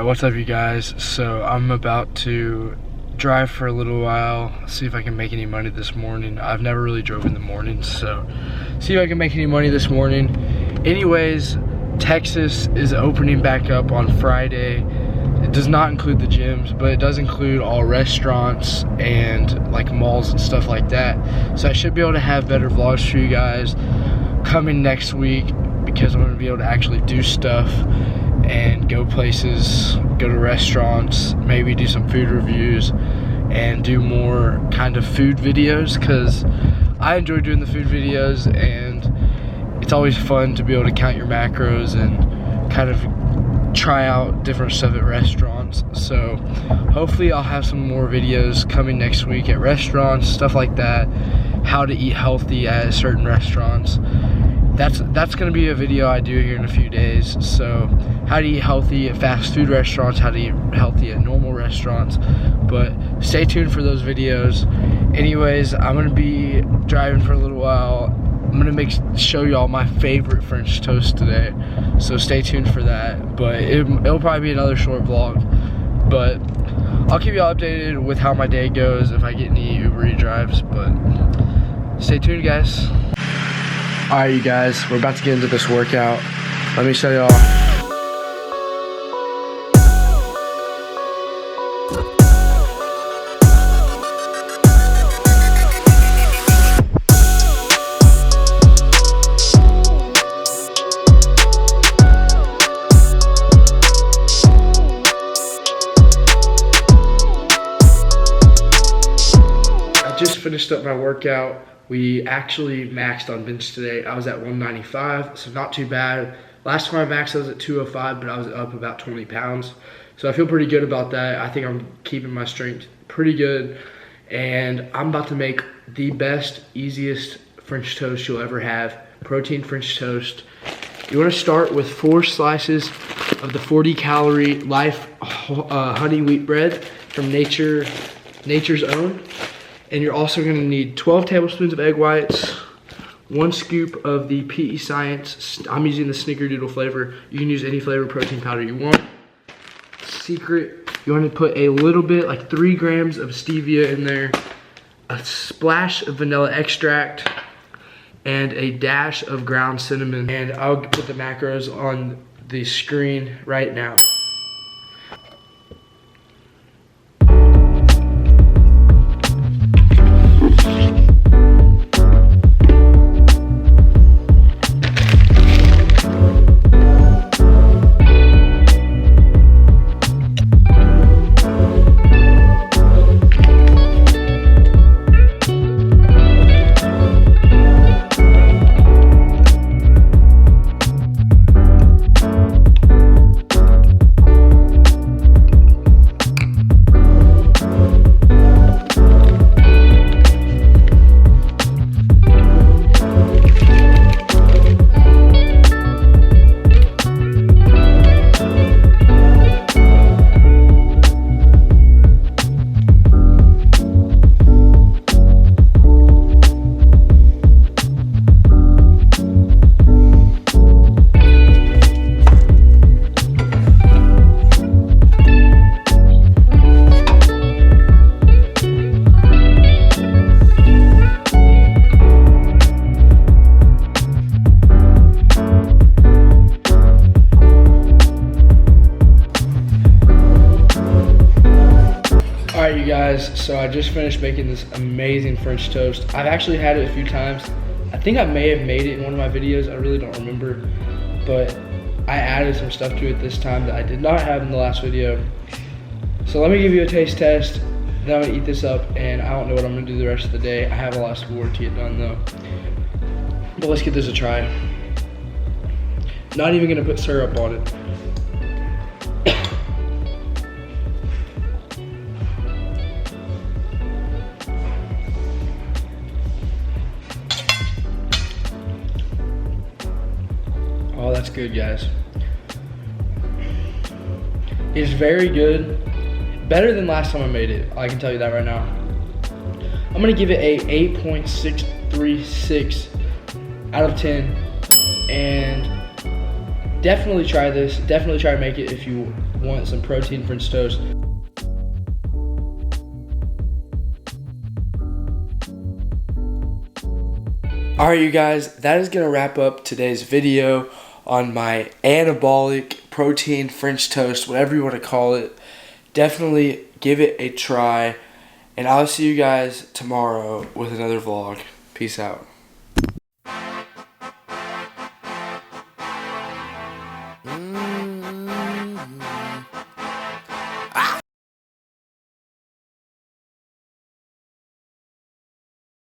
What's up, you guys? So I'm about to drive for a little while, see if I can make any money this morning. I've never really drove in the morning, so see if I can make any money this morning. Anyways, Texas is opening back up on Friday. It does not include the gyms, but it does include all restaurants and like malls and stuff like that. So I should be able to have better vlogs for you guys coming next week, because I'm going to be able to actually do stuff and go places, go to restaurants, maybe do some food reviews and do more kind of food videos, because I enjoy doing the food videos and it's always fun to be able to count your macros and kind of try out different stuff at restaurants. So hopefully I'll have some more videos coming next week at restaurants, stuff like that, how to eat healthy at certain restaurants. That's gonna be a video I do here in a few days. So how to eat healthy at fast food restaurants, how to eat healthy at normal restaurants. But stay tuned for those videos. Anyways, I'm gonna be driving for a little while. I'm gonna show y'all my favorite French toast today. So stay tuned for that. But it'll probably be another short vlog. But I'll keep y'all updated with how my day goes, if I get any Uber Eats drives. But stay tuned, guys. Alright, you guys, we're about to get into this workout. Let me show y'all. I just finished up my workout. We actually maxed on bench today. I was at 195, so not too bad. Last time I maxed I was at 205, but I was up about 20 pounds. So I feel pretty good about that. I think I'm keeping my strength pretty good. And I'm about to make the best, easiest French toast you'll ever have. Protein French toast. You wanna start with 4 slices of the 40-calorie Life honey wheat bread from Nature's Own. And you're also gonna need 12 tablespoons of egg whites, 1 scoop of the PE Science. I'm using the Snickerdoodle flavor. You can use any flavor protein powder you want. Secret, you wanna put a little bit, like 3 grams of stevia in there, a splash of vanilla extract, and a dash of ground cinnamon. And I'll put the macros on the screen right now. Alright, you guys, so I just finished making this amazing French toast. I've actually had it a few times. I think I may have made it in one of my videos, I really don't remember. But I added some stuff to it this time that I did not have in the last video. So let me give you a taste test, then I'm gonna eat this up, and I don't know what I'm gonna do the rest of the day. I have a lot of schoolwork to get done though. But let's give this a try. Not even gonna put syrup on it. Oh, that's good, guys. It's very good. Better than last time I made it. I can tell you that right now. I'm gonna give it a 8.636 out of 10. And definitely try this. Definitely try to make it if you want some protein French toast. Alright you guys, that is going to wrap up today's video on my anabolic protein French toast, whatever you want to call it. Definitely give it a try, and I'll see you guys tomorrow with another vlog. Peace out.